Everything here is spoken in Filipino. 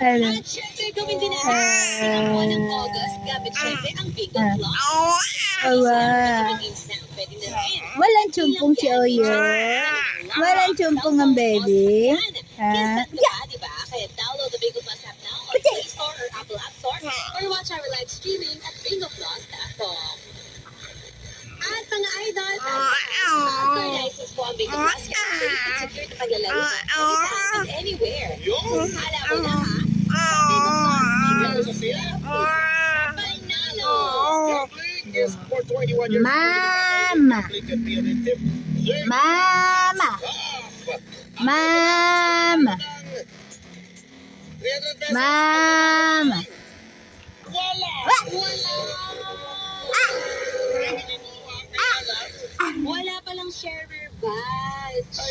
At syempre, gawin din natin ang buwan ng August gamit syempre ang Bingo Plus. Pwede na rin. Walang chumpong si Oyo. Walang chumpong ang baby. Minsan ka, di ba? Kaya download the Bingo Plus app now on Play Store or Apple App Store or watch our live streaming at bingoplus.com. At mga idol, organizes po ang Bingo Plus kaya safe at secure na paglalaro sa anytime and anywhere. Hala mo na ha? Sa Bingo Plus, panalo! Mama. Mama. Mama. Mama. Wala palang sharer badge.